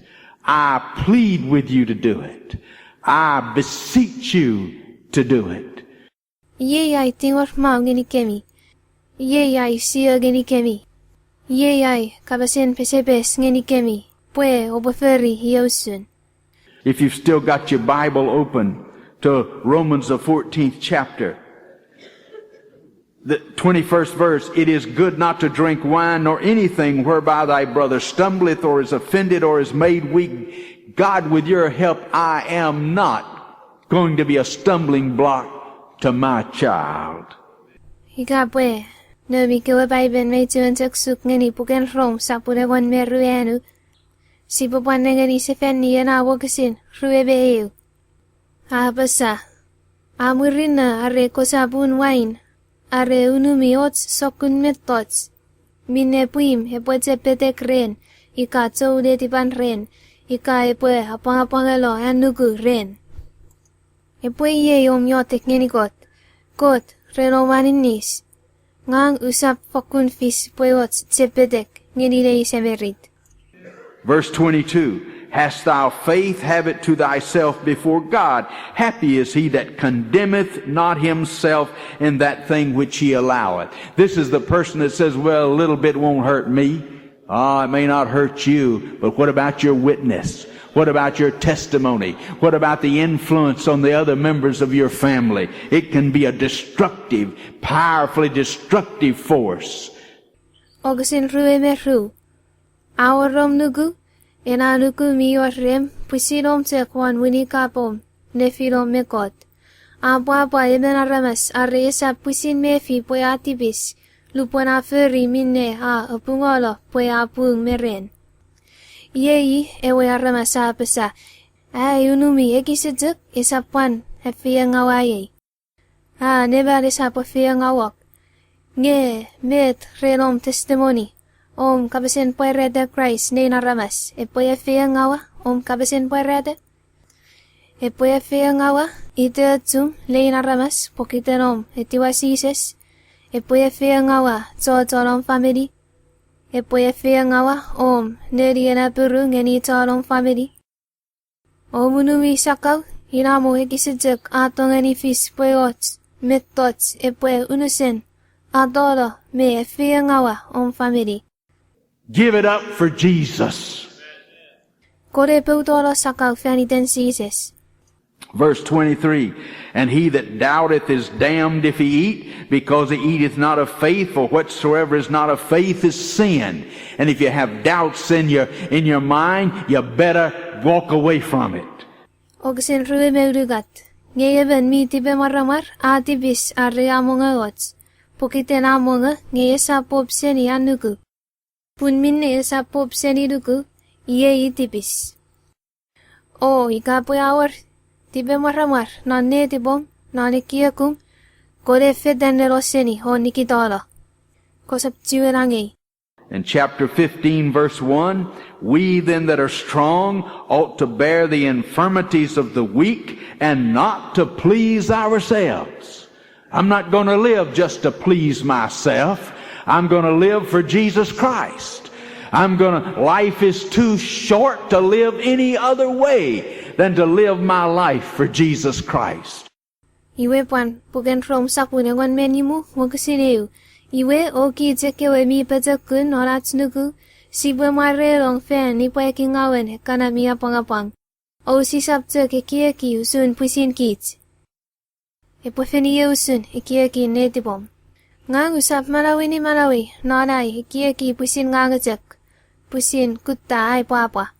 I plead with you to do it. I beseech you to do it. Ye ai tingor mau ngeni kemi. Ye ai sia ngeni kemi. Ye ai kapasen pesepes ngeni kemi. Pwe oboferi hiosun. If you've still got your Bible open to Romans the 14th chapter, the 21st verse, it is good not to drink wine nor anything whereby thy brother stumbleth or is offended or is made weak. God, with your help, I am not going to be a stumbling block to my child. Hikapwe, no mi kewe baiben me tuan teksuk ngeni puken rom sapure wan me ruenu. Si papan ngeni sefeni yana wakasin ruebeu. Apasa, amurina are kosabun wine. Are unumi ots sokun metots. Mine puim epwete petek ren. Ika tou letipan ren. Ika epwe apangapangalo anugu ren. Epwe ye yom yotek ngeni kot. Kot renomaninis. Ngang usap fokkun fis pweots tsepetek ngeni rei semerit. Verse 22, hast thou faith, have it to thyself before God. Happy is he that condemneth not himself in that thing which he alloweth. This is the person that says, well, a little bit won't hurt me. It may not hurt you, but what about your witness? What about your testimony? What about the influence on the other members of your family? It can be a destructive, powerfully destructive force. Ogsin rue me ru. Awarom nugu. Ena nugu mi orem. Pusirom te kwan wini kapom. Nefirom me kot. Abwa eben aramas. Aresa pusin me fi pwe atibis. Lupona feri minne a apungolo pwe apung meren. Yei ewe aramas apesa. Ay unumi ekiseduk isapan hefia ngawaye. Neba isapo fia ngawak. Nge met renom testimony. Om Kapasen Pot Christ ne naramas. Epwe fia ngawa. Om Kapasen Pot. Epwe fia ngawa. Ite tum le naramas. Pokitenom etiwa sises. Epwe fia ngawa. Tolom family. Epwe fia ngawa. Om neriena puru ngeni tolom family. Om unumi sakaw. Hinamo ekiseduk tongeni fis pweot. Metot epwe unusen. Adoro me fia ngawa om family. Give it up for Jesus. Kore peutoro sakaw faniten sises. Verse 23, and he that doubteth is damned if he eat, because he eateth not of faith, for whatsoever is not of faith is sin. And if you have doubts in your mind, you better walk away from it. Ogsin rue meurugat. Ngeyeben mi tibe maramar, atibis arre amonga ots. Pokiten amonga, ngeyesa pop seni anugu. Punminne esa pop seni dugu, iye itibis. O ikapoy awar, tibe maramar, nanne tibom, nanikiakum, kore fedan nero seni ho nikitala. Kosap chiwerangay. In chapter 15, verse 1, we then that are strong ought to bear the infirmities of the weak and not to please ourselves. I'm not going to live just to please myself. I'm going to live for Jesus Christ. Life is too short to live any other way than to live my life for Jesus Christ. Iwe pan, pugen from sapunengon menimu, mukusineu. Iwe oki tekewe mi petekun oratsnuku, sibwe marerong fen ni pwekingawen kana mia pangapang. O sisapte kieki usun pusin kit. Epwefeni usun ikieki netipom. Ngang usap malawi, nanay ikieki pusin ngangatek. Pusin kutta ay papa.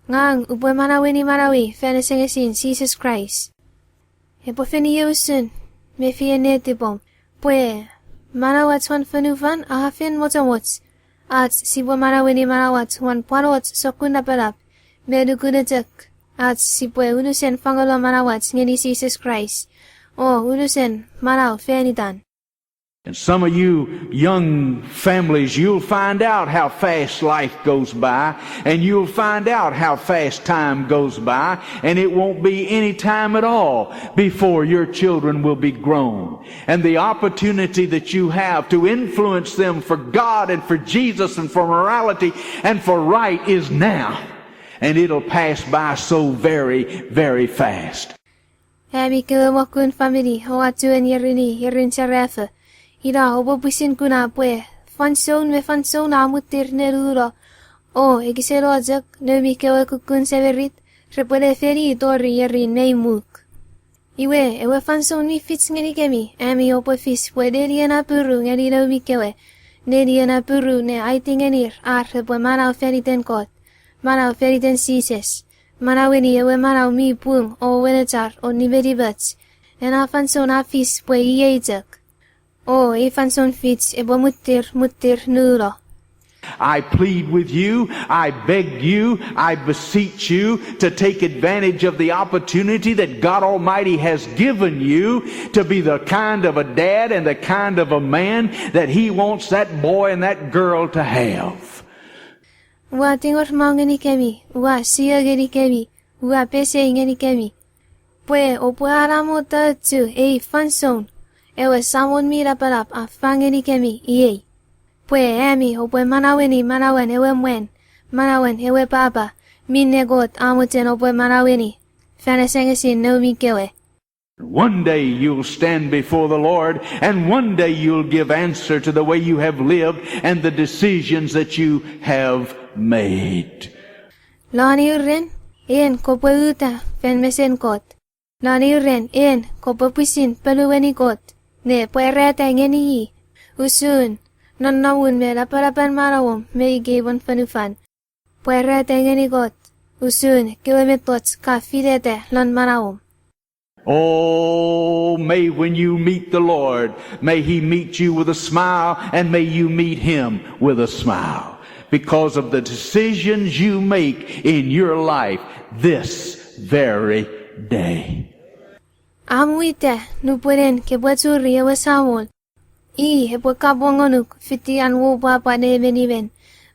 Ngang upwe malawi, fenesengesin Jesus Christ. Epwefeni usun, mefie netipom. Pwe, manawat wan fenuvan ahafin motamots. At sibwa manawat wan parot sokunda pelap. Medukunetek. At sibwe unusen fangalo manawat ngeni Jesus Christ. O unusen manaw fenitan. And some of you young families, you'll find out how fast life goes by, and you'll find out how fast time goes by, and it won't be any time at all before your children will be grown. And the opportunity that you have to influence them for God and for Jesus and for morality and for right is now. And it'll pass by so very, very fast. Habi kemakun family, hoatuen yerin charefe. Ira obo pusin kuna pwe, fanson amutir neruro. O egisero ajak, nomi kewe kukun severit, repwede feri tori yerin neimuk. Ewe fanson mi fits ngeni kemi, ami opo fis pwede riena puru ngeni nomi kewe. Ne riena puru ne aitingenir, repwe manaw feriten kot, manaw feriten sises. Manaweni ewe manaw mi pung o wenetar o niveribats, ena fanson afis pwe iejak. O fanson fits ebo mutir nuro. I plead with you, I beg you, I beseech you to take advantage of the opportunity that God Almighty has given you to be the kind of a dad and the kind of a man that He wants that boy and that girl to have. Wa tingor mangeni kemi, wa siageni kemi, wa pese ingeni kemi. Pwe o pwe aramo tatu fanson. Ewe Samol mira palap fangeni kemi iye. Pwe emi o pwe manawen ewe mwen. Manawen ewe papa. Minne got amuten o pwe manaweni. Fanesengesin no mi kewe. One day you'll stand before the Lord, and one day you'll give answer to the way you have lived and the decisions that you have made. Lani urren, en kopwe uta fen mesen kot. Nani ren en kopwe pisin peluweni kot. Ne puereta ngeni usun non nawun me laparapan manawom me igewon fanufan. Puereta ngeni kot usun kilometot ka filete lon manawom. Oh, may when you meet the Lord, may He meet you with a smile, and may you meet Him with a smile, because of the decisions you make in your life this very day. Amuite nupuren ke buatsuri ewa Samol. Ewa kapong onuk fiti anwo papa ne beniben.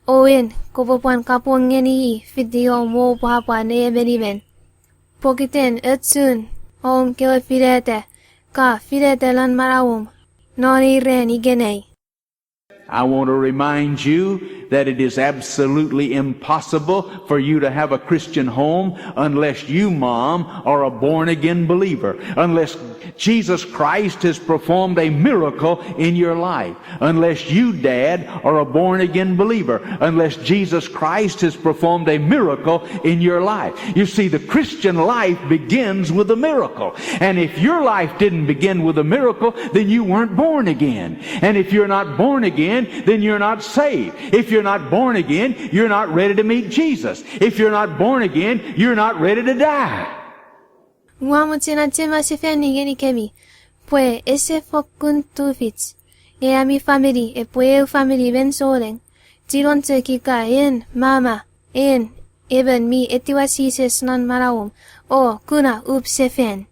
Owen kopopan kapong ngeni fiti wo papa ne beniben. Pokiten etsun om kewa filete ka filete lan marawom. Noni ren igenei. I want to remind you that it is absolutely impossible for you to have a Christian home unless you, Mom, are a born-again believer, unless Jesus Christ has performed a miracle in your life, unless you, Dad, are a born-again believer, unless Jesus Christ has performed a miracle in your life. You see, the Christian life begins with a miracle. And if your life didn't begin with a miracle, then you weren't born again. And if you're not born again, then you're not saved. If you're not born again, you're not ready to meet Jesus. If you're not born again, you're not ready to die. Tema se feni ngeni kemi. Pwe ese fokkun tufits. Mi family epwe family ben soleng. Tiron te kika en mama en even mi etiwa sises non manawom. O kuna sefen.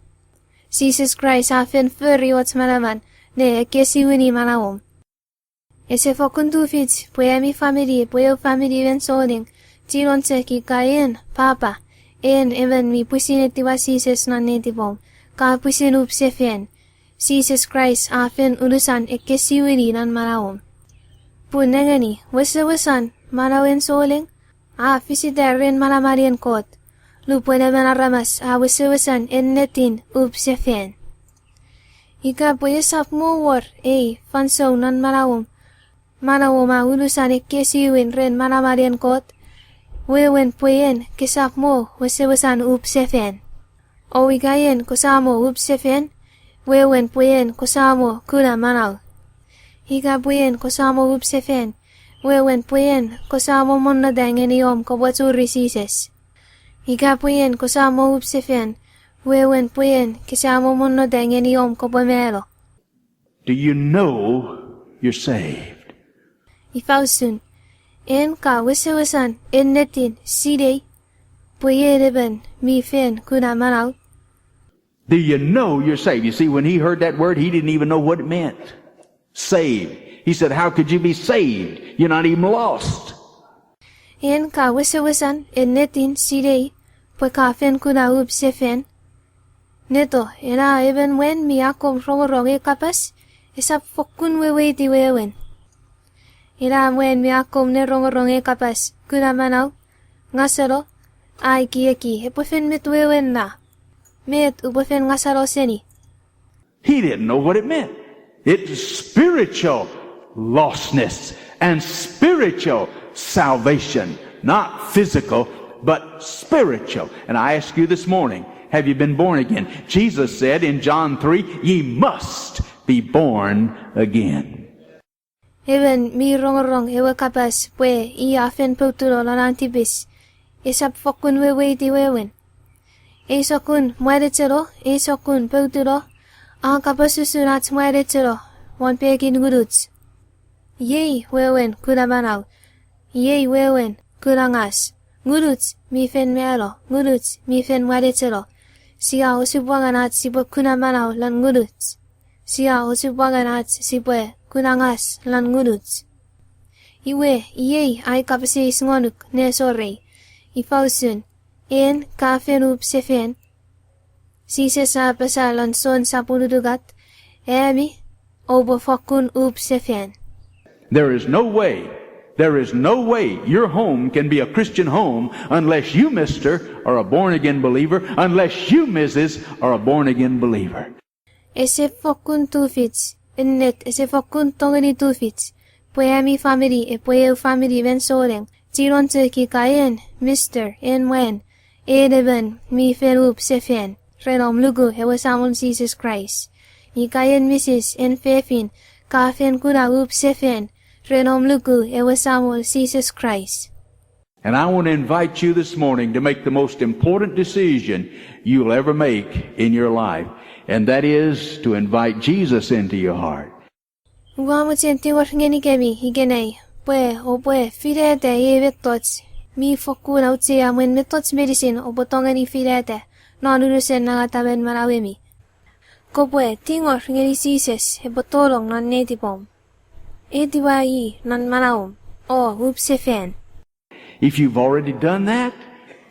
Jesus Christ afen furry wat manaman. Ne kesi wini manawom. Ese fokkun tufits pwe mi family epwe family ben soleng. Tiron te kika en papa. En even mi pusin etiwa sises non letipom. Ka pusin sefen. Jesus Christ afen urusan ekesiwiri nan manawom. Punengani, wasan manawen soleng. Fisiterin malamarian kot. Lupwede manaramas wasan en netin sefen. Ika puyesap mo war fanso nan manawom. Manawom urusan ekesiwin ren malamarian kot. Wewen puyen kisap mo wasan sefen. O igayen kusamo sefen. Wewen puyen kusamo kuna manaw. Higa puyen kusamo sefen. Wewen puyen kusamo monodang eniom kawatsuri sises. Higa puyen kusamo sefen. Wewen puyen kisamo monodang eniom kabamelo. Do you know you're saved? Ifausun. En ka wasan en netin sidey. Puyereben mi fen kuna manaw. Do you know you're saved? You see, when he heard that word, he didn't even know what it meant. Saved. He said, how could you be saved? You're not even lost. En ka wasan en netin sidey. Pwekafen kuna sefen. Neto, ena even when mi akom rongorong kapas, isap fokkun weweti wewen. Ina when mi akom ne rongorong kapas, kuna manaw. Ngasero, ay kieki, epwefen mitwewen na. Met ubofen ngasaro seni. He didn't know what it meant. It's spiritual lostness and spiritual salvation. Not physical, but spiritual. And I ask you this morning, have you been born again? Jesus said in John 3, ye must be born again. Even mi rongorong ewe kapas pwe afen puturo lanantibis. Isap fokkun weweti wewen. Esokun mueretero, esokun puturo. Ang kapasusunat mueretero. Wan pekin guduts. Yei wewen kudamanaw. Yei wewen kudangas. Guduts mi fen mealo. Guduts mi fen mueretero. Siya usubwanganat sipo kunamanaw lan guduts. Siya usubwanganat sipo kunangas lan guduts. Iwe yei ay kapasi ngonuk ne sorry. Ifausun. En kafen sefen. Si sa pasalan son sa punudugat. Emi obo fokkun sefen. There is no way your home can be a Christian home unless you, Mr., are a born-again believer, unless you, Mrs., are a born-again believer. Ese fokkun tufits. Innet ese fokkun tongeni tufits. Pwe mi family pwe family ben soleng. Tiron te kikayen, Mr. En wen. Edeben mi ferup sefen, renom lugu ewe Samol Jesus Christ. Ikayen Mrs. en fefin, kafen kuda up sefen, renom lugu ewe Samol Jesus Christ. And I want to invite you this morning to make the most important decision you'll ever make in your life. And that is to invite Jesus into your heart. Uamutin tiwar ngeni kemi higenei, pwe firete yevet tots. Mi fokkun autsia mwen metots meinisin o tongeni firete, nanurusen nangataben manawemi. Kopwe tingor ngeni Jesus e botolong nan letipom. Etiwa nan manawom o upsefen. If you've already done that,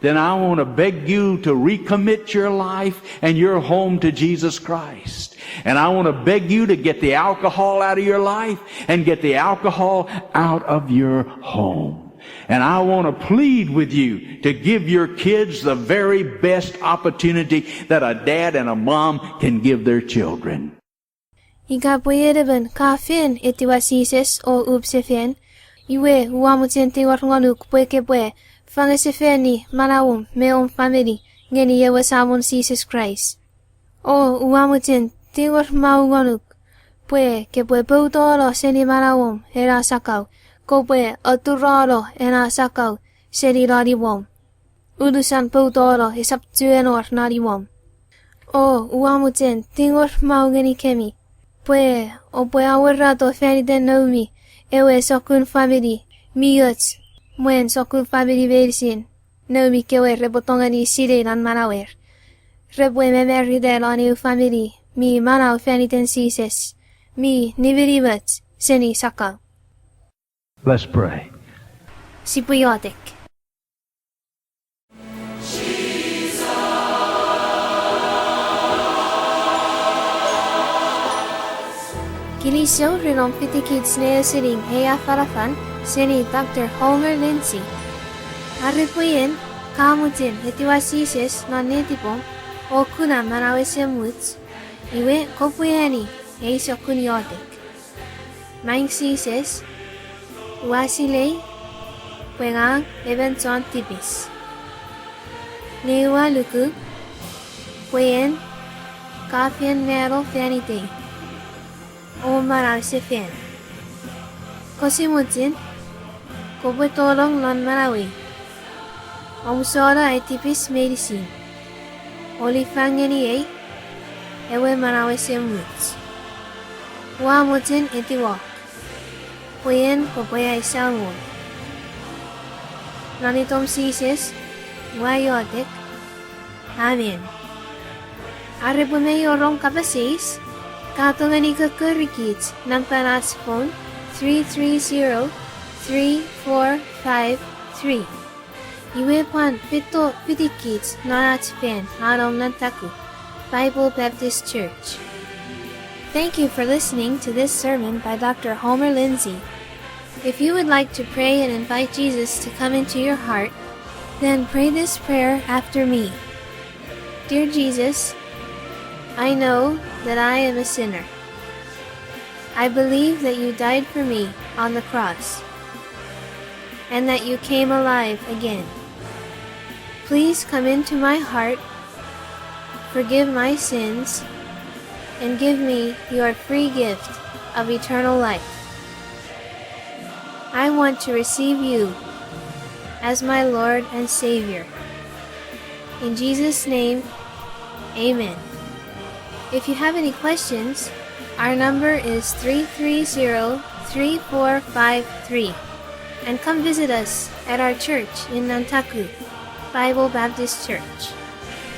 then I want to beg you to recommit your life and your home to Jesus Christ. And I want to beg you to get the alcohol out of your life and get the alcohol out of your home. And I want to plead with you to give your kids the very best opportunity that a dad and a mom can give their children. Ikapwedeben kafin etiwa Jesus o upsefen. Iwe uamutin tiwar nganuk pwe fangesefeni manawom meom family ngeni yewe Samol Jesus Christ. O uamutin tiwar maunganuk pwe pautoro seni manawom era sakau. Kopwe aturaro ena sakau seri rariwom. Udusan pautoro isaptuenor nariwom. O uamutin tingor maungeni kemi. Pwe awarrato feniden naumi ewe sokun family miyot mwen sokun family verisin. Naumi kewe repotongani sire nan manawer. Repwe memeride lani family mi manaw feniten sises. Mi niviribat seni sakau. Let's pray. Sipiotic. Kilisou renom pitikits neosiring afalafal seni Dr. Homer Lindsay. Repwein kamutin etiwa Jesus non letipom o kuna manawesemuts iwe kopweani eisokuniotic. Mang Jesus Wasilei, Wengang, Eventon Tipis. Newa Luku, Wen, Kafian Mero Fanite. O Maral Sefen. Kosimutin, Kopwe Tolong non Marawi. Omsora etipis meinisin. Olifangeni ewe Marawi semuts. Wamutin etiwa. Pwyen kopwe ay Samol. Nanitom Jesus, wayotek. Amen. Arepwe kapasis, katongeni kakurikits ng panats phone 330-3453. Iwepan pito pitikits nanats pen anom nantaku, Bible Baptist Church. Thank you for listening to this sermon by Dr. Homer Lindsay. If you would like to pray and invite Jesus to come into your heart, then pray this prayer after me. Dear Jesus, I know that I am a sinner. I believe that you died for me on the cross, and that you came alive again. Please come into my heart, forgive my sins, and give me your free gift of eternal life. I want to receive you as my Lord and Savior. In Jesus' name, amen. If you have any questions, our number is 330-3453, and come visit us at our church in Nantaku, Bible Baptist Church.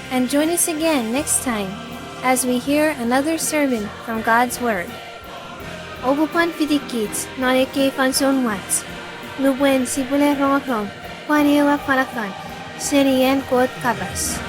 And join us again next time as we hear another sermon from God's Word. Obupan pitikits noneke fanson wats. Nubuen sipule rongorong, kwanewa falafal, seni Kot kapas.